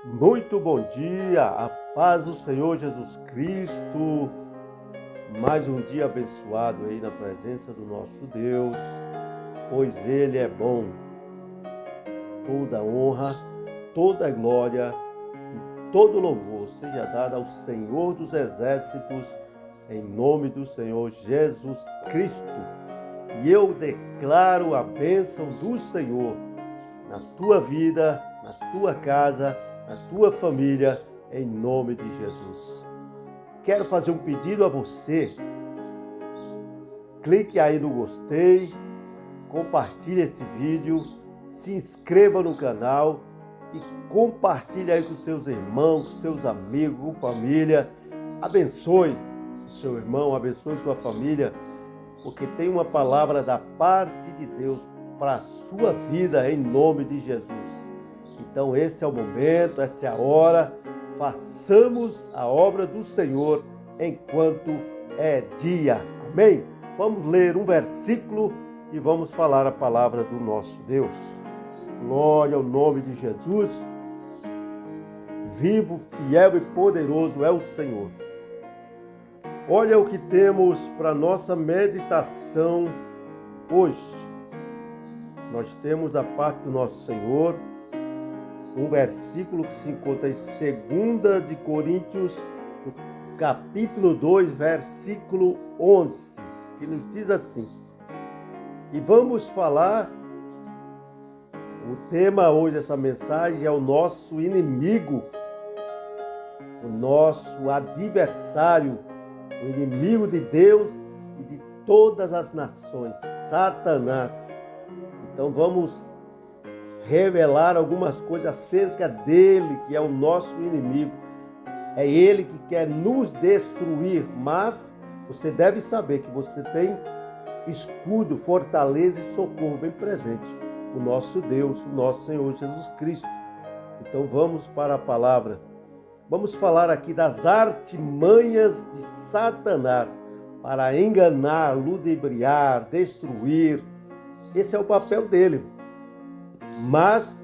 Muito bom dia, a paz do Senhor Jesus Cristo. Mais um dia abençoado aí na presença do nosso Deus, pois Ele é bom. Toda honra, toda glória e todo louvor seja dado ao Senhor dos Exércitos, em nome do Senhor Jesus Cristo. E eu declaro a bênção do Senhor na tua vida, na tua casa, na tua família, em nome de Jesus. Quero fazer um pedido a você. Clique aí no gostei, compartilhe esse vídeo, se inscreva no canal e compartilhe aí com seus irmãos, com seus amigos, com família. Abençoe o seu irmão, abençoe sua família, porque tem uma palavra da parte de Deus para a sua vida, em nome de Jesus. Então esse é o momento, essa é a hora, façamos a obra do Senhor enquanto é dia. Amém? Vamos ler um versículo e vamos falar a palavra do nosso Deus. Glória ao nome de Jesus. Vivo, fiel e poderoso é o Senhor. Olha o que temos para nossa meditação hoje. Nós temos da parte do nosso Senhor um versículo que se encontra em 2 de Coríntios, no capítulo 2, versículo 11, que nos diz assim. E vamos falar, o tema hoje dessa mensagem é o nosso inimigo, o nosso adversário, o inimigo de Deus e de todas as nações, Satanás. Então vamos revelar algumas coisas acerca dele, que é o nosso inimigo. É ele que quer nos destruir, mas você deve saber que você tem escudo, fortaleza e socorro bem presente. O nosso Deus, o nosso Senhor Jesus Cristo. Então vamos para a palavra. Vamos falar aqui das artimanhas de Satanás para enganar, ludibriar, destruir. Esse é o papel dele. Mas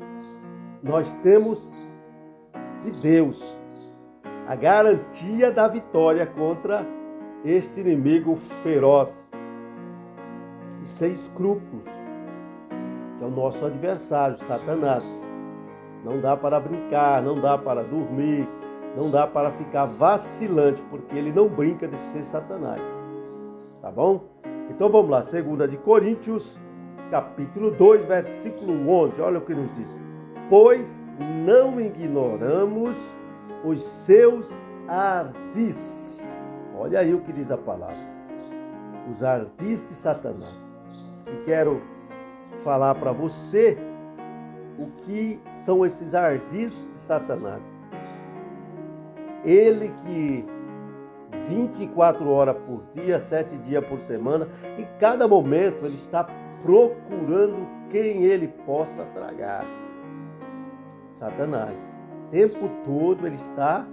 nós temos de Deus a garantia da vitória contra este inimigo feroz e sem escrúpulos, que é o nosso adversário, Satanás. Não dá para brincar, não dá para dormir, não dá para ficar vacilante, porque ele não brinca de ser Satanás. Tá bom? Então vamos lá, 2 de Coríntios, capítulo 2, versículo 11, olha o que nos diz. Pois não ignoramos os seus ardis. Olha aí o que diz a palavra. Os ardis de Satanás. E quero falar para você o que são esses ardis de Satanás. Ele que 24 horas por dia, 7 dias por semana, em cada momento ele está procurando quem ele possa tragar. Satanás. O tempo todo ele está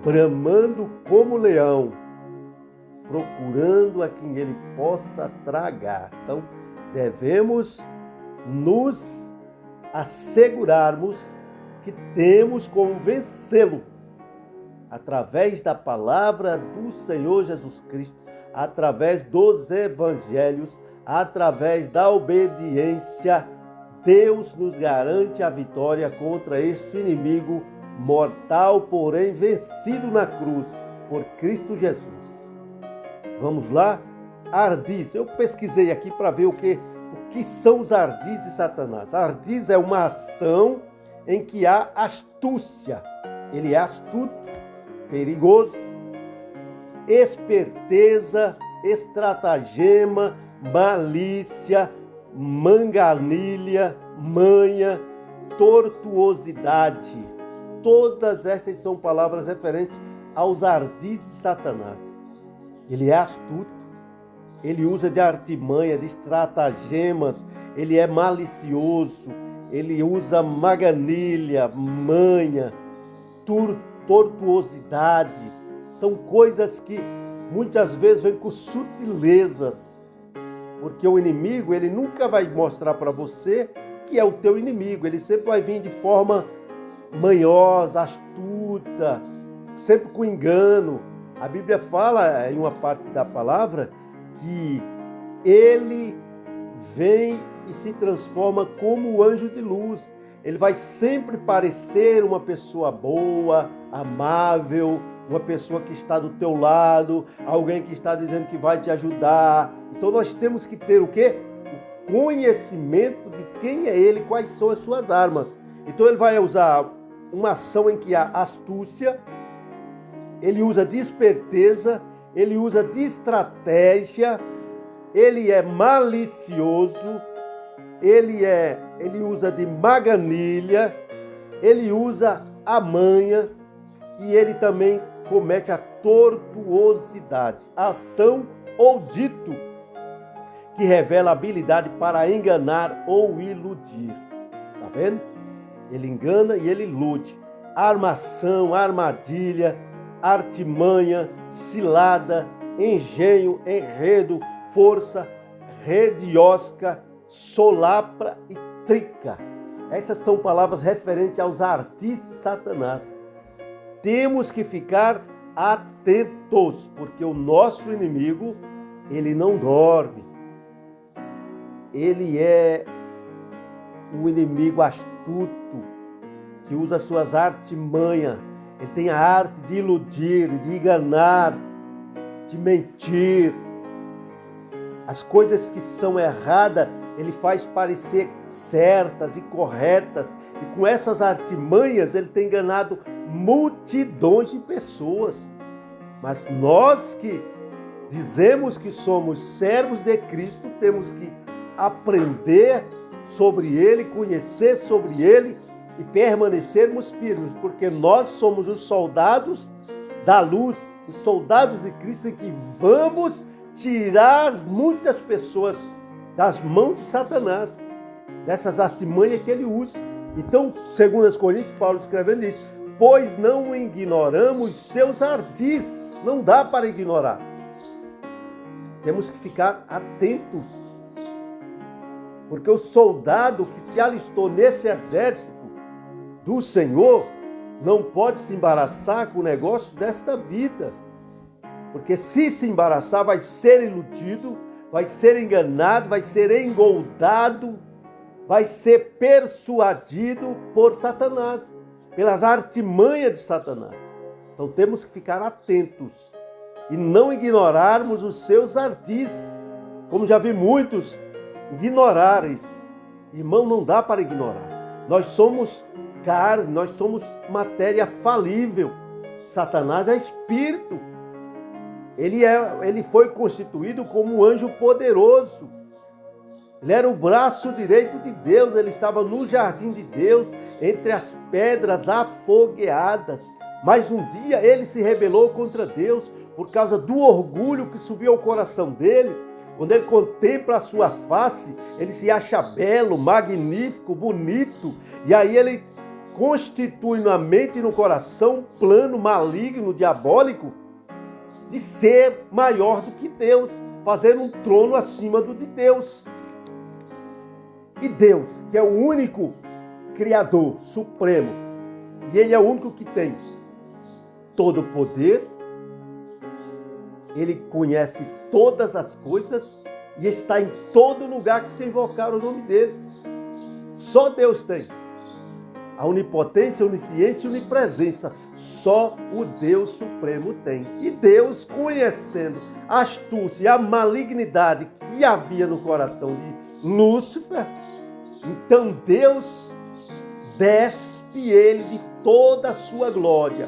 bramando como leão, procurando a quem ele possa tragar. Então, devemos nos assegurarmos que temos como vencê-lo através da palavra do Senhor Jesus Cristo, através dos evangelhos, através da obediência. Deus nos garante a vitória contra este inimigo mortal, porém vencido na cruz por Cristo Jesus. Vamos lá? Ardis. Eu pesquisei aqui para ver o que são os ardis de Satanás. Ardis é uma ação em que há astúcia. Ele é astuto, perigoso, esperteza, estratagema, malícia, manganilha, manha, tortuosidade. Todas essas são palavras referentes aos ardis de Satanás. Ele é astuto, ele usa de artimanha, de estratagemas, ele é malicioso, ele usa maganilha, manha, tortuosidade. São coisas que muitas vezes vêm com sutilezas, porque o inimigo, ele nunca vai mostrar para você que é o teu inimigo, ele sempre vai vir de forma manhosa, astuta, sempre com engano. A Bíblia fala em uma parte da palavra que ele vem e se transforma como o anjo de luz. Ele vai sempre parecer uma pessoa boa, amável, uma pessoa que está do teu lado, alguém que está dizendo que vai te ajudar. Então nós temos que ter o quê? O conhecimento de quem é ele, quais são as suas armas. Então ele vai usar uma ação em que há astúcia, ele usa de esperteza, ele usa de estratégia, ele é malicioso, ele usa de maganilha, ele usa a manha e ele também comete a tortuosidade, ação ou dito que revela habilidade para enganar ou iludir. Tá vendo? Ele engana e ele ilude. Armação, armadilha, artimanha, cilada, engenho, enredo, força, rediosca, solapra e trica. Essas são palavras referentes aos artistas de Satanás. Temos que ficar atentos, porque o nosso inimigo, ele não dorme. Ele é um inimigo astuto, que usa suas artimanhas. Ele tem a arte de iludir, de enganar, de mentir. As coisas que são erradas, ele faz parecer certas e corretas. E com essas artimanhas, ele tem enganado multidões de pessoas. Mas nós que dizemos que somos servos de Cristo, temos que aprender sobre ele, conhecer sobre ele e permanecermos firmes, porque nós somos os soldados da luz, os soldados de Cristo, que vamos tirar muitas pessoas das mãos de Satanás, dessas artimanhas que ele usa. Então, segundo as Coríntios, Paulo escrevendo diz: pois não ignoramos seus ardis. Não dá para ignorar. Temos que ficar atentos, porque o soldado que se alistou nesse exército do Senhor não pode se embaraçar com o negócio desta vida. Porque se embaraçar, vai ser iludido, vai ser enganado, vai ser engoldado, vai ser persuadido por Satanás, pelas artimanhas de Satanás. Então temos que ficar atentos e não ignorarmos os seus ardis, como já vi muitos ignorar isso. Irmão, não dá para ignorar. Nós somos carne, nós somos matéria falível. Satanás é espírito. Ele foi constituído como um anjo poderoso. Ele era o braço direito de Deus. Ele estava no jardim de Deus, entre as pedras afogueadas. Mas um dia ele se rebelou contra Deus por causa do orgulho que subiu ao coração dele. Quando ele contempla a sua face, ele se acha belo, magnífico, bonito. E aí ele constitui na mente e no coração um plano maligno, diabólico, de ser maior do que Deus, fazer um trono acima do de Deus. E Deus, que é o único Criador supremo, e Ele é o único que tem todo o poder, Ele conhece todas as coisas e está em todo lugar que se invocar o nome dEle. Só Deus tem a onipotência, a onisciência e a onipresença. Só o Deus Supremo tem. E Deus, conhecendo a astúcia e a malignidade que havia no coração de Lúcifer, então Deus despe ele de toda a sua glória.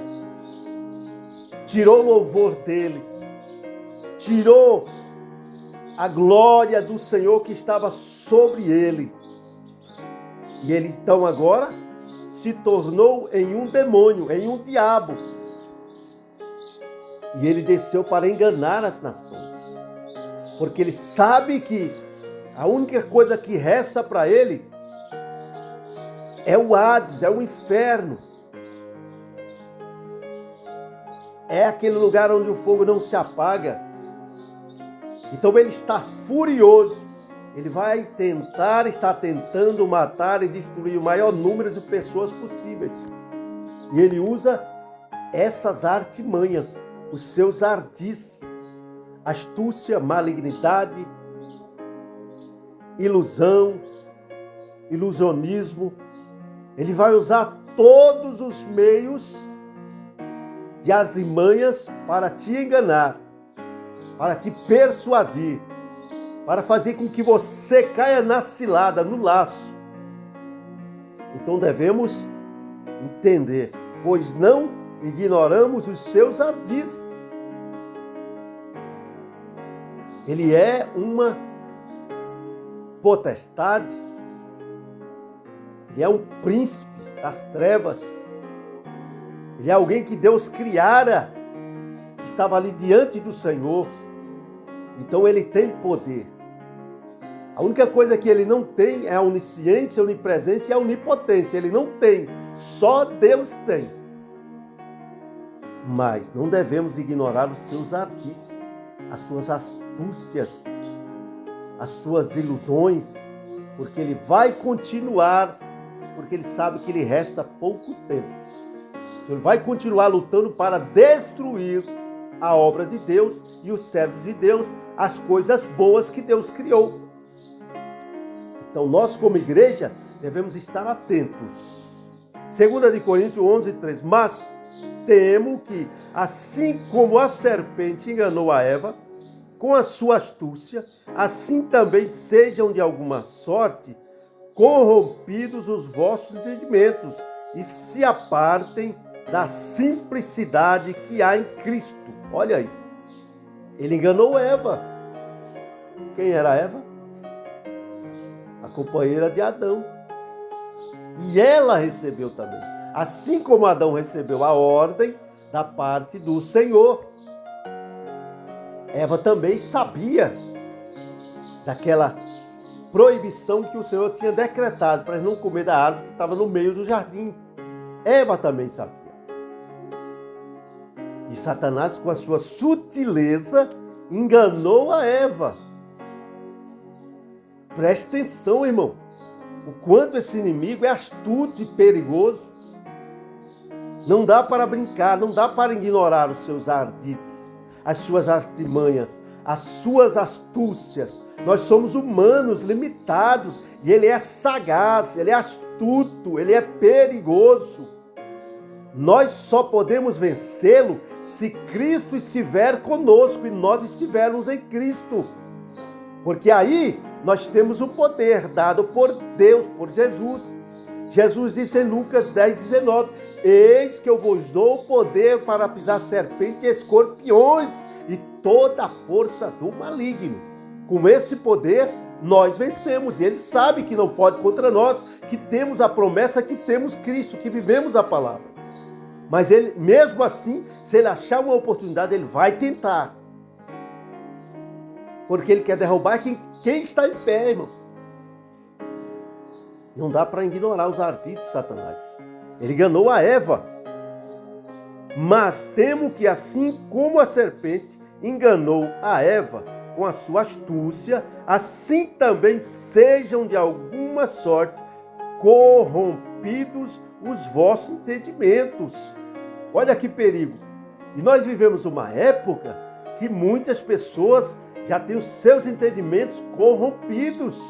Tirou o louvor dele, tirou a glória do Senhor que estava sobre ele. E ele então agora se tornou em um demônio, em um diabo. E ele desceu para enganar as nações. Porque ele sabe que a única coisa que resta para ele é o Hades, é o inferno. É aquele lugar onde o fogo não se apaga. Então ele está furioso. Ele está tentando matar e destruir o maior número de pessoas possíveis. E ele usa essas artimanhas, os seus ardis, astúcia, malignidade, ilusão, ilusionismo. Ele vai usar todos os meios de artimanhas para te enganar, para te persuadir, para fazer com que você caia na cilada, no laço. Então devemos entender, pois não ignoramos os seus ardis. Ele é uma potestade, ele é um príncipe das trevas, ele é alguém que Deus criara, que estava ali diante do Senhor. Então ele tem poder. A única coisa que ele não tem é a onisciência, a onipresença e a onipotência. Ele não tem, só Deus tem. Mas não devemos ignorar os seus ardis, as suas astúcias, as suas ilusões, porque ele vai continuar, porque ele sabe que lhe resta pouco tempo. Então, ele vai continuar lutando para destruir a obra de Deus e os servos de Deus, as coisas boas que Deus criou. Então, nós como igreja devemos estar atentos. 2 Coríntios 11:3. Mas temo que, assim como a serpente enganou a Eva com a sua astúcia, assim também sejam de alguma sorte corrompidos os vossos entendimentos e se apartem da simplicidade que há em Cristo. Olha aí, ele enganou Eva. Quem era Eva? A companheira de Adão. E ela recebeu também, assim como Adão recebeu a ordem da parte do Senhor, Eva também sabia daquela proibição que o Senhor tinha decretado para não comer da árvore que estava no meio do jardim. Eva também sabia. E Satanás, com a sua sutileza, enganou a Eva. Preste atenção, irmão, o quanto esse inimigo é astuto e perigoso. Não dá para brincar, não dá para ignorar os seus ardis, as suas artimanhas, as suas astúcias. Nós somos humanos, limitados, e ele é sagaz, ele é astuto, ele é perigoso. Nós só podemos vencê-lo se Cristo estiver conosco e nós estivermos em Cristo. Porque aí nós temos o poder dado por Deus, por Jesus. Jesus disse em Lucas 10:19, eis que eu vos dou o poder para pisar serpentes e escorpiões e toda a força do maligno. Com esse poder nós vencemos. E ele sabe que não pode contra nós, que temos a promessa, que temos Cristo, que vivemos a palavra. Mas ele, mesmo assim, se ele achar uma oportunidade, ele vai tentar. Porque ele quer derrubar quem está em pé, irmão. Não dá para ignorar os ardis de Satanás. Ele enganou a Eva. Mas temo que assim como a serpente enganou a Eva com a sua astúcia, assim também sejam de alguma sorte corrompidos os vossos entendimentos. Olha que perigo. E nós vivemos uma época que muitas pessoas já têm os seus entendimentos corrompidos.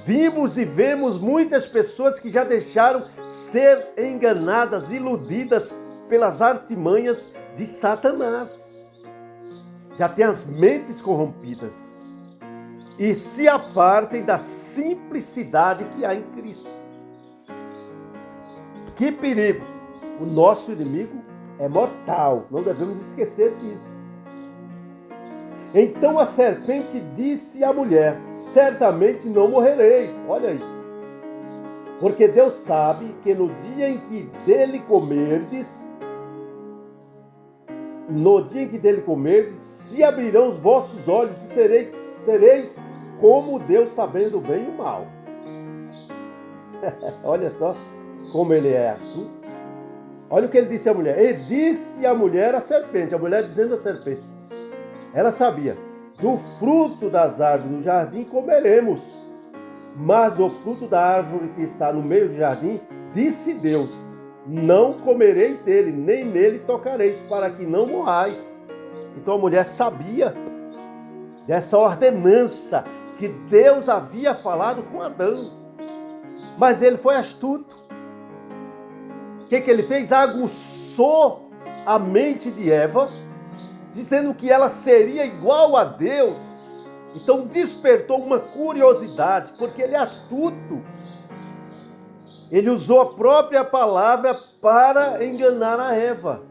Vimos e vemos muitas pessoas que já deixaram ser enganadas, iludidas pelas artimanhas de Satanás. Já têm as mentes corrompidas. E se apartem da simplicidade que há em Cristo. Que perigo! O nosso inimigo é mortal, não devemos esquecer disso. Então a serpente disse à mulher, certamente não morrereis. Olha aí. Porque Deus sabe que no dia em que dele comerdes, se abrirão os vossos olhos e sereis como Deus, sabendo o bem e o mal. Olha só como ele é astuto. Olha o que ele disse à mulher. Ele disse à mulher a serpente, a mulher dizendo à serpente. Ela sabia, do fruto das árvores do jardim comeremos, mas do fruto da árvore que está no meio do jardim disse Deus: não comereis dele, nem nele tocareis, para que não morrais. Então a mulher sabia dessa ordenança que Deus havia falado com Adão. Mas ele foi astuto. O que ele fez? Aguçou a mente de Eva, dizendo que ela seria igual a Deus. Então despertou uma curiosidade, porque ele é astuto. Ele usou a própria palavra para enganar a Eva.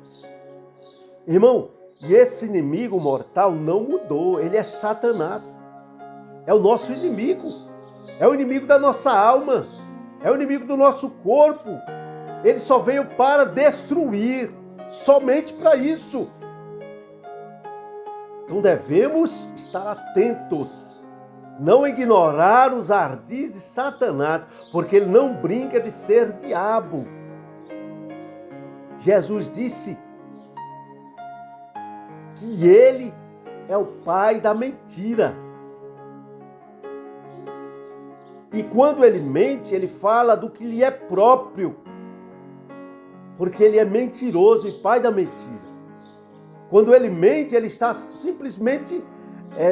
Irmão, e esse inimigo mortal não mudou, ele é Satanás. É o nosso inimigo, é o inimigo da nossa alma, é o inimigo do nosso corpo. Ele só veio para destruir, somente para isso. Então devemos estar atentos, não ignorar os ardis de Satanás, porque ele não brinca de ser diabo. Jesus disse que ele é o pai da mentira. E quando ele mente, ele fala do que lhe é próprio, porque ele é mentiroso e pai da mentira. Quando ele mente, ele está simplesmente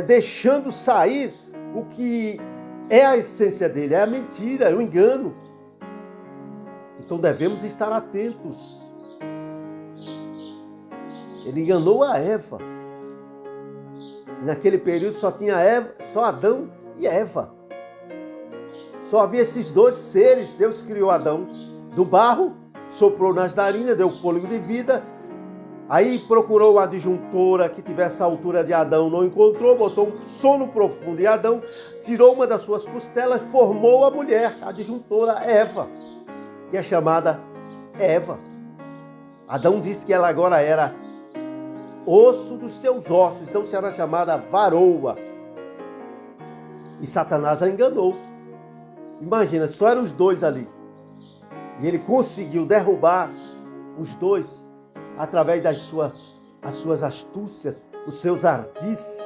deixando sair o que é a essência dele, é a mentira, é o engano. Então devemos estar atentos. Ele enganou a Eva. E naquele período só tinha só Adão e Eva. Só havia esses dois seres. Deus criou Adão do barro, soprou nas narinas, deu fôlego de vida. Aí procurou uma adjuntora que tivesse a altura de Adão, não encontrou, botou um sono profundo em Adão, tirou uma das suas costelas, formou a mulher, a adjuntora Eva, que é chamada Eva. Adão disse que ela agora era osso dos seus ossos, então será chamada varoa. E Satanás a enganou. Imagina, só eram os dois ali. E ele conseguiu derrubar os dois através das suas astúcias, os seus ardis.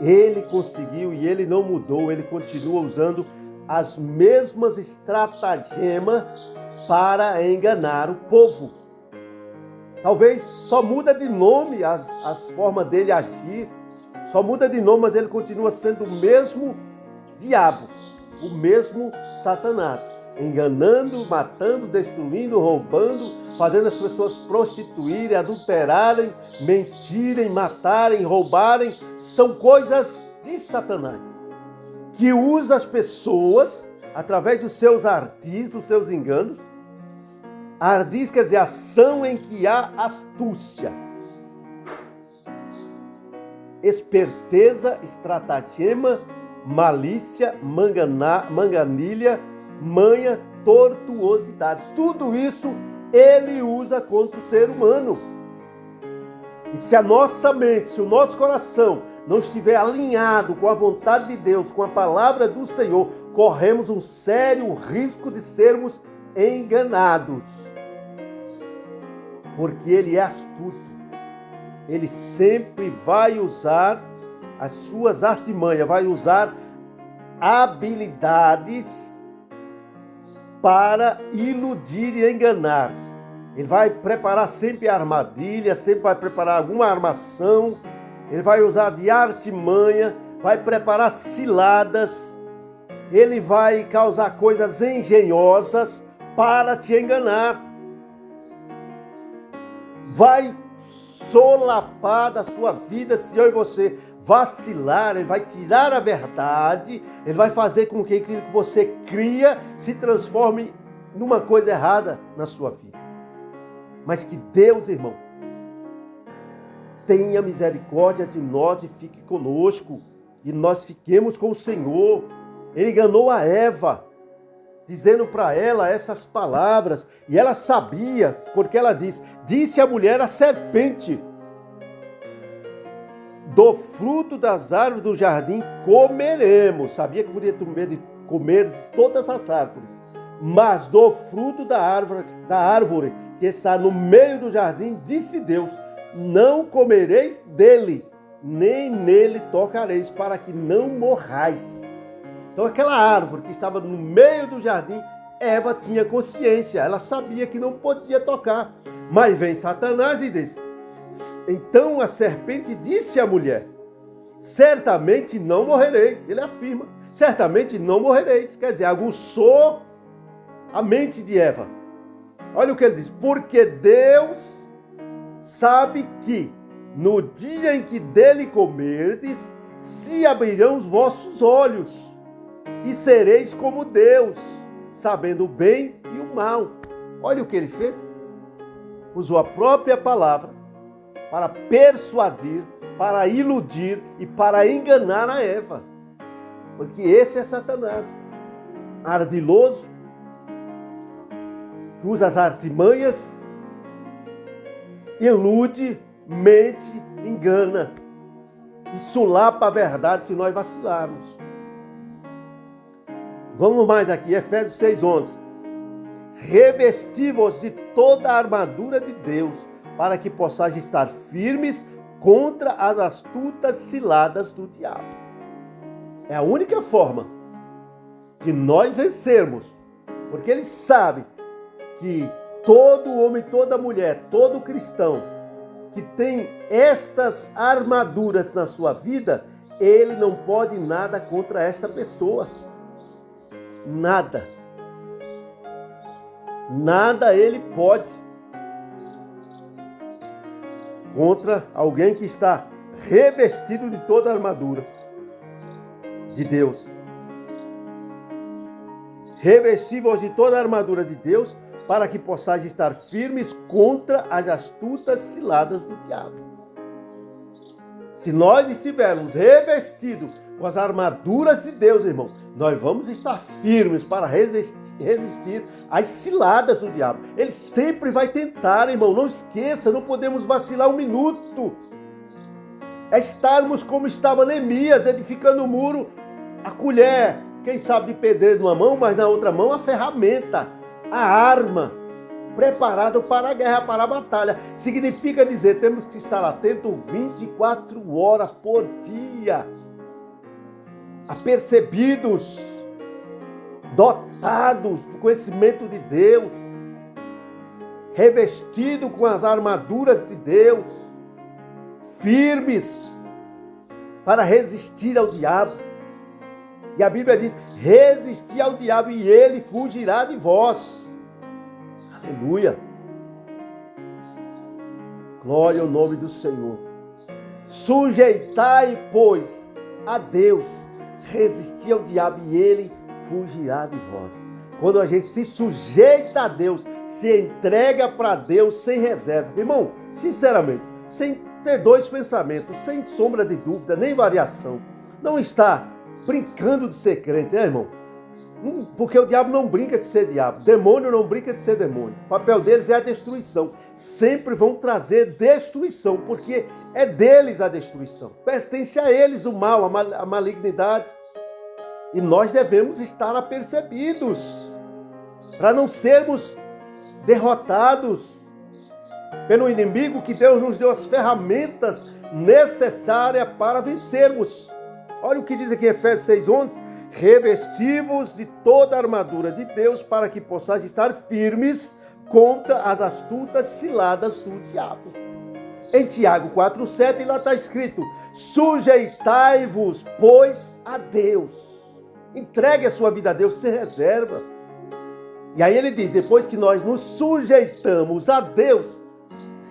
Ele conseguiu e ele não mudou, ele continua usando as mesmas estratagemas para enganar o povo. Talvez só muda de nome as formas dele agir, só muda de nome, mas ele continua sendo o mesmo diabo, o mesmo Satanás, enganando, matando, destruindo, roubando, fazendo as pessoas prostituírem, adulterarem, mentirem, matarem, roubarem. São coisas de Satanás, que usa as pessoas através dos seus ardis, dos seus enganos. Ardis quer dizer ação em que há astúcia, esperteza, estratagema, malícia, manganilha, manha, tortuosidade. Tudo isso ele usa contra o ser humano. E se a nossa mente, se o nosso coração não estiver alinhado com a vontade de Deus, com a palavra do Senhor, corremos um sério risco de sermos enganados. Porque ele é astuto. Ele sempre vai usar as suas artimanhas, vai usar habilidades para iludir e enganar. Ele vai preparar sempre armadilha, sempre vai preparar alguma armação, ele vai usar de artimanha, vai preparar ciladas, ele vai causar coisas engenhosas para te enganar. Vai solapar da sua vida se eu e você vacilar, ele vai tirar a verdade, ele vai fazer com que aquilo que você cria se transforme numa coisa errada na sua vida. Mas que Deus, irmão, tenha misericórdia de nós e fique conosco, e nós fiquemos com o Senhor. Ele enganou a Eva, dizendo para ela essas palavras, e ela sabia, porque ela disse a mulher à serpente: do fruto das árvores do jardim comeremos. Sabia que podia ter medo de comer todas as árvores, mas do fruto da árvore que está no meio do jardim, disse Deus: não comereis dele, nem nele tocareis, para que não morrais. Então aquela árvore que estava no meio do jardim Eva tinha consciência, ela sabia que não podia tocar. Mas vem Satanás e diz: então a serpente disse à mulher: certamente não morrereis. Ele afirma: certamente não morrereis. Quer dizer, aguçou a mente de Eva. Olha o que ele diz: porque Deus sabe que no dia em que dele comerdes, se abrirão os vossos olhos e sereis como Deus, sabendo o bem e o mal. Olha o que ele fez. Usou a própria palavra para persuadir, para iludir e para enganar a Eva. Porque esse é Satanás, ardiloso, que usa as artimanhas, ilude, mente, engana e sulapa a verdade se nós vacilarmos. Vamos mais aqui, Efésios 6:11. Revesti-vos de toda a armadura de Deus, para que possais estar firmes contra as astutas ciladas do diabo. É a única forma de nós vencermos, porque ele sabe que todo homem, toda mulher, todo cristão que tem estas armaduras na sua vida, ele não pode nada contra esta pessoa. Nada. Nada ele pode contra alguém que está revestido de toda a armadura de Deus. Revesti-vos de toda a armadura de Deus, para que possais estar firmes contra as astutas ciladas do diabo. Se nós estivermos revestidos com as armaduras de Deus, irmão, nós vamos estar firmes para resistir às ciladas do diabo. Ele sempre vai tentar, irmão, não esqueça, não podemos vacilar um minuto. É estarmos como estava Neemias, edificando o muro, a colher, quem sabe de pedreiro numa mão, mas na outra mão a ferramenta, a arma, preparado para a guerra, para a batalha. Significa dizer, temos que estar atentos 24 horas por dia, apercebidos, dotados do conhecimento de Deus, revestidos com as armaduras de Deus, firmes para resistir ao diabo. E a Bíblia diz: resistir ao diabo e ele fugirá de vós. Aleluia! Glória ao nome do Senhor. Sujeitai, pois, a Deus, resistir ao diabo e ele fugirá de vós. Quando a gente se sujeita a Deus, se entrega para Deus sem reserva. Irmão, sinceramente, sem ter dois pensamentos, sem sombra de dúvida, nem variação, não está brincando de ser crente, né, irmão? Porque o diabo não brinca de ser diabo, demônio não brinca de ser demônio. O papel deles é a destruição. Sempre vão trazer destruição, porque é deles a destruição. Pertence a eles o mal, a malignidade. E nós devemos estar apercebidos, para não sermos derrotados pelo inimigo, que Deus nos deu as ferramentas necessárias para vencermos. Olha o que diz aqui em Efésios 6:11. Revesti-vos de toda a armadura de Deus, para que possais estar firmes contra as astutas ciladas do diabo. Em Tiago 4:7, lá está escrito: sujeitai-vos, pois, a Deus. Entregue a sua vida a Deus sem reserva. E aí ele diz, depois que nós nos sujeitamos a Deus,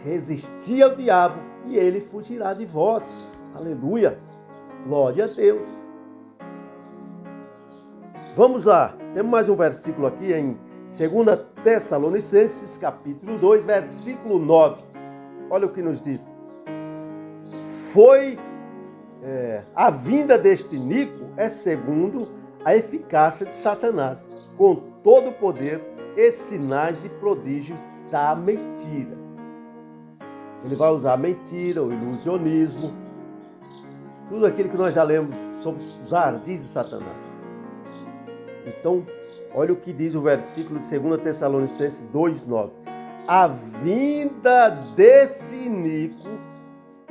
resisti ao diabo e ele fugirá de vós. Aleluia! Glória a Deus! Vamos lá, temos mais um versículo aqui em 2 Tessalonicenses, capítulo 2, versículo 9. Olha o que nos diz. A vinda deste Nico é segundo a eficácia de Satanás, com todo o poder e sinais e prodígios da mentira. Ele vai usar a mentira, o ilusionismo, tudo aquilo que nós já lemos sobre os ardis de Satanás. Então, olha o que diz o versículo de 2 Tessalonicenses 2:9. A vinda desse Nico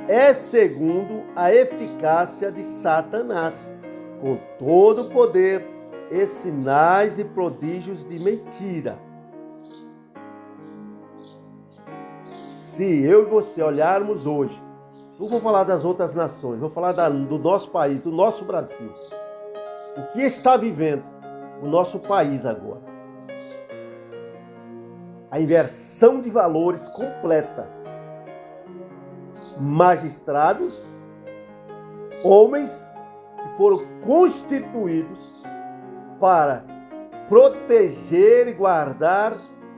é segundo a eficácia de Satanás, com todo o poder e sinais e prodígios de mentira. Se eu e você olharmos hoje, não vou falar das outras nações, vou falar do nosso país, do nosso Brasil. O que está vivendo o nosso país agora? A inversão de valores completa. Magistrados, homens que foram constituídos para proteger e guardar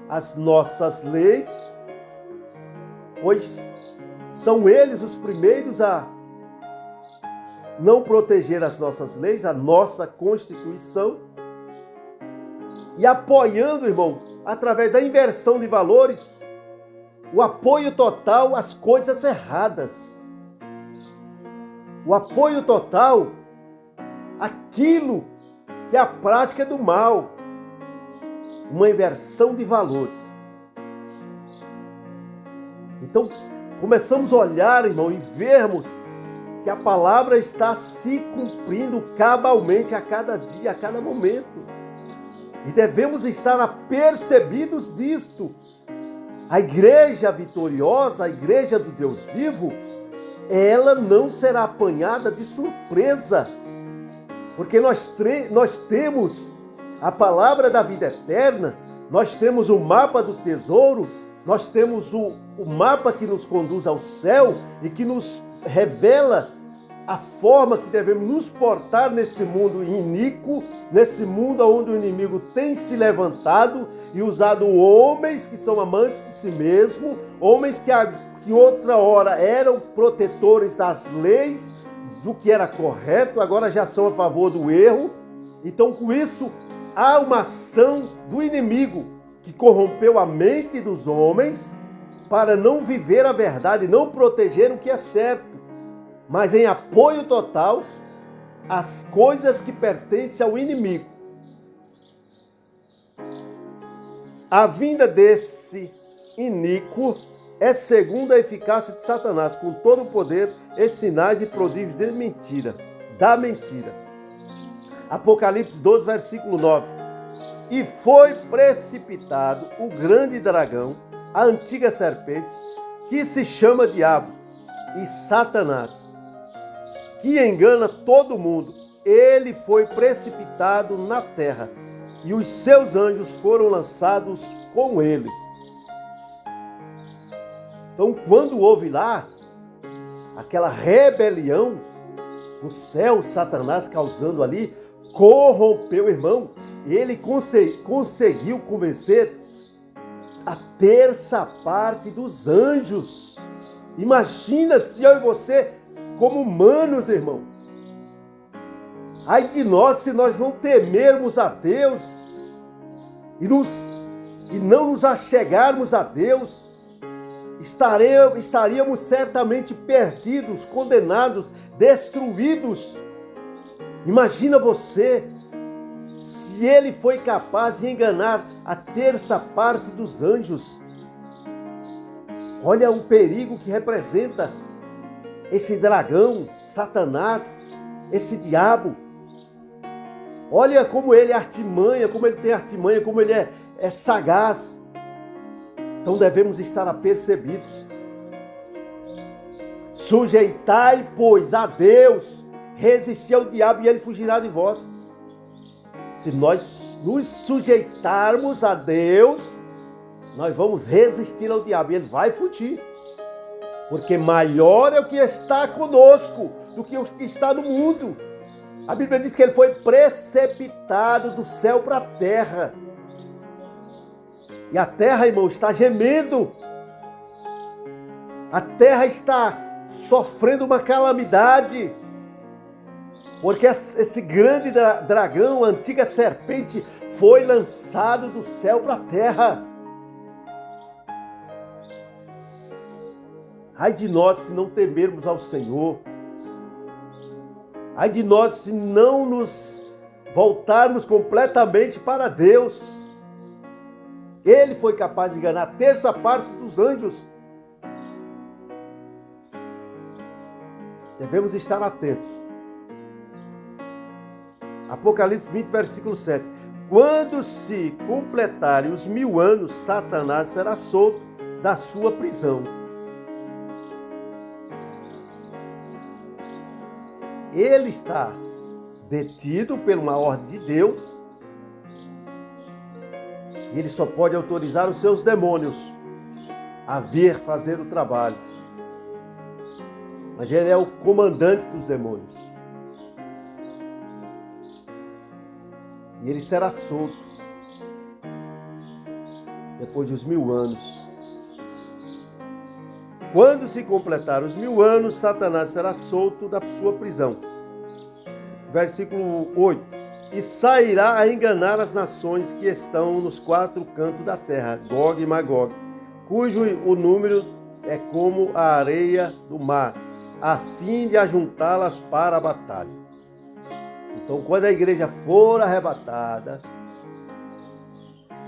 as nossas leis, pois são eles os primeiros a não proteger as nossas leis, a nossa Constituição, e apoiando, irmão, através da inversão de valores, o apoio total às coisas erradas. O apoio total àquilo que é a prática do mal. Uma inversão de valores. Então, começamos a olhar, irmão, e vermos que a palavra está se cumprindo cabalmente a cada dia, a cada momento. E devemos estar apercebidos disto. A igreja vitoriosa, a igreja do Deus vivo, ela não será apanhada de surpresa. Porque nós temos a palavra da vida eterna, nós temos o mapa do tesouro, nós temos o mapa que nos conduz ao céu e que nos revela a forma que devemos nos portar nesse mundo iníquo, nesse mundo onde o inimigo tem se levantado e usado homens que são amantes de si mesmo, homens que outra hora eram protetores das leis, do que era correto, agora já são a favor do erro. Então, com isso, há uma ação do inimigo que corrompeu a mente dos homens para não viver a verdade, não proteger o que é certo, mas em apoio total às coisas que pertencem ao inimigo. A vinda desse iníquo é segundo a eficácia de Satanás, com todo o poder e sinais e prodígios de mentira, da mentira. Apocalipse 12, versículo 9. E foi precipitado o grande dragão, a antiga serpente, que se chama Diabo e Satanás, que engana todo mundo. Ele foi precipitado na terra e os seus anjos foram lançados com ele. Então, quando houve lá aquela rebelião no céu, Satanás causando ali, corrompeu, irmão. Ele conseguiu convencer a terça parte dos anjos. Imagina se eu e você, como humanos, irmão. Ai de nós se nós não temermos a Deus e não nos achegarmos a Deus. Estaríamos certamente perdidos, condenados, destruídos. Imagina você, se ele foi capaz de enganar a terça parte dos anjos. Olha o perigo que representa esse dragão, Satanás, esse diabo. Olha como ele artimanha, como ele tem artimanha, como ele é sagaz. Então devemos estar apercebidos. Sujeitai, pois, a Deus, resisti ao diabo e ele fugirá de vós. Se nós nos sujeitarmos a Deus, nós vamos resistir ao diabo e ele vai fugir. Porque maior é o que está conosco do que o que está no mundo. A Bíblia diz que ele foi precipitado do céu para a terra. E a terra, irmão, está gemendo. A terra está sofrendo uma calamidade. Porque esse grande dragão, a antiga serpente, foi lançado do céu para a terra. Ai de nós se não temermos ao Senhor. Ai de nós se não nos voltarmos completamente para Deus. Ele foi capaz de enganar a terça parte dos anjos. Devemos estar atentos. A Apocalipse 20, versículo 7. Quando se completarem os 1000 anos, Satanás será solto da sua prisão. Ele está detido por uma ordem de Deus e ele só pode autorizar os seus demônios a vir fazer o trabalho. Mas ele é o comandante dos demônios. E ele será solto depois dos 1000 anos. Quando se completar os 1000 anos, Satanás será solto da sua prisão. Versículo 8. E sairá a enganar as nações que estão nos 4 cantos da terra, Gog e Magog, cujo o número é como a areia do mar, a fim de ajuntá-las para a batalha. Então, quando a igreja for arrebatada,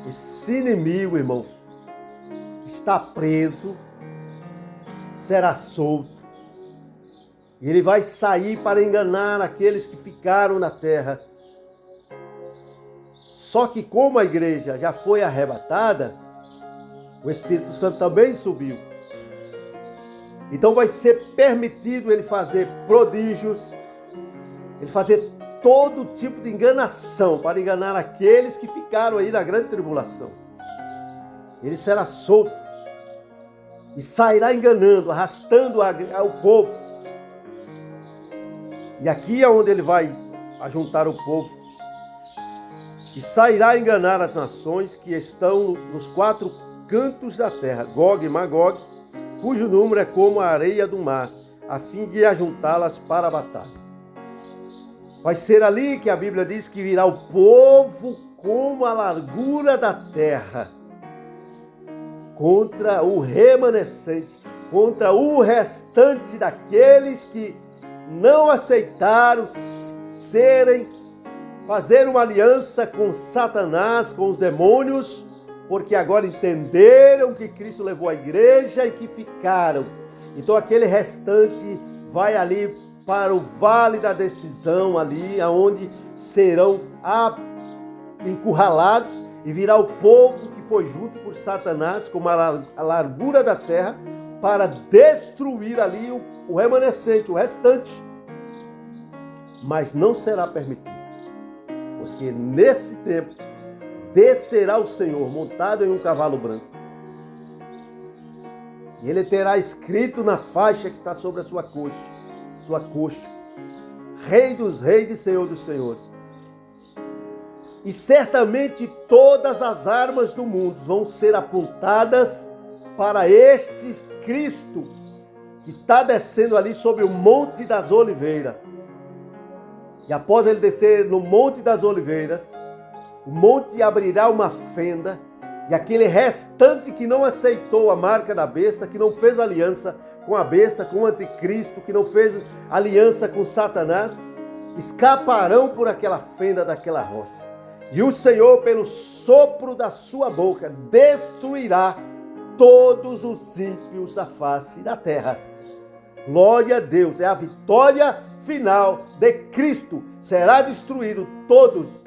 esse inimigo, irmão, que está preso, será solto. E ele vai sair para enganar aqueles que ficaram na terra. Só que como a igreja já foi arrebatada, o Espírito Santo também subiu. Então vai ser permitido ele fazer prodígios, ele fazer todo tipo de enganação para enganar aqueles que ficaram aí na grande tribulação. Ele será solto e sairá enganando, arrastando o povo. E aqui é onde ele vai ajuntar o povo. E sairá a enganar as nações que estão nos 4 cantos da terra, Gog e Magog, cujo número é como a areia do mar, a fim de ajuntá-las para a batalha. Vai ser ali que a Bíblia diz que virá o povo como a largura da terra, contra o remanescente, contra o restante daqueles que não aceitaram fazer uma aliança com Satanás, com os demônios, porque agora entenderam que Cristo levou a igreja e que ficaram. Então aquele restante vai ali para o vale da decisão, ali onde serão encurralados e virá o povo que foi junto por Satanás, como a largura da terra, para destruir ali o remanescente, o restante. Mas não será permitido, porque nesse tempo descerá o Senhor montado em um cavalo branco. E ele terá escrito na faixa que está sobre a sua coxa, Rei dos reis e Senhor dos senhores. E certamente todas as armas do mundo vão ser apontadas para este Cristo que está descendo ali sobre o Monte das Oliveiras. E após ele descer no Monte das Oliveiras, o monte abrirá uma fenda e aquele restante que não aceitou a marca da besta, que não fez aliança com a besta, com o anticristo, que não fez aliança com Satanás, escaparão por aquela fenda daquela rocha. E o Senhor, pelo sopro da sua boca, destruirá todos os ímpios da face da terra. Glória a Deus, é a vitória final de Cristo. Será destruído todos,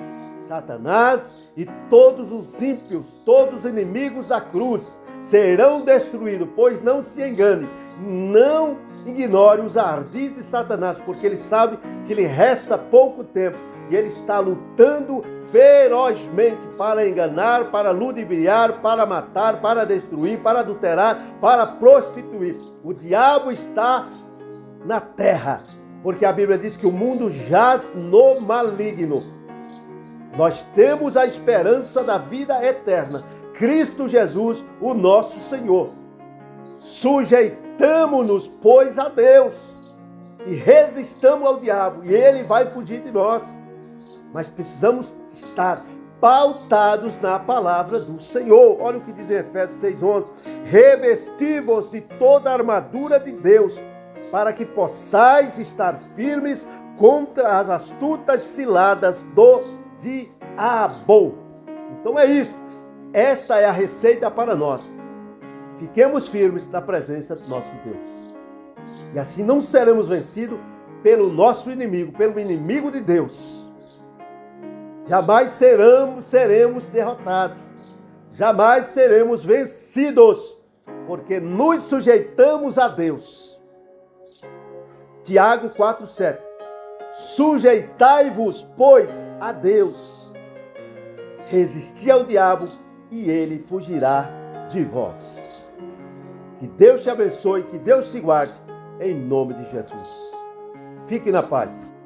Satanás e todos os ímpios, todos os inimigos da cruz serão destruídos, pois não se engane, não ignore os ardis de Satanás, porque ele sabe que lhe resta pouco tempo e ele está lutando ferozmente para enganar, para ludibriar, para matar, para destruir, para adulterar, para prostituir. O diabo está na terra, porque a Bíblia diz que o mundo jaz no maligno. Nós temos a esperança da vida eterna, Cristo Jesus, o nosso Senhor. Sujeitamo-nos, pois, a Deus e resistamos ao diabo, e ele vai fugir de nós. Mas precisamos estar pautados na palavra do Senhor. Olha o que diz em Efésios 6:11. Revesti-vos de toda a armadura de Deus, para que possais estar firmes contra as astutas ciladas do diabo. Então é isso. Esta é a receita para nós. Fiquemos firmes na presença do nosso Deus. E assim não seremos vencidos pelo nosso inimigo, pelo inimigo de Deus. Jamais seremos derrotados. Jamais seremos vencidos, porque nos sujeitamos a Deus. Tiago 4,7. Sujeitai-vos, pois, a Deus. Resisti ao diabo e ele fugirá de vós. Que Deus te abençoe, que Deus te guarde, em nome de Jesus. Fique na paz.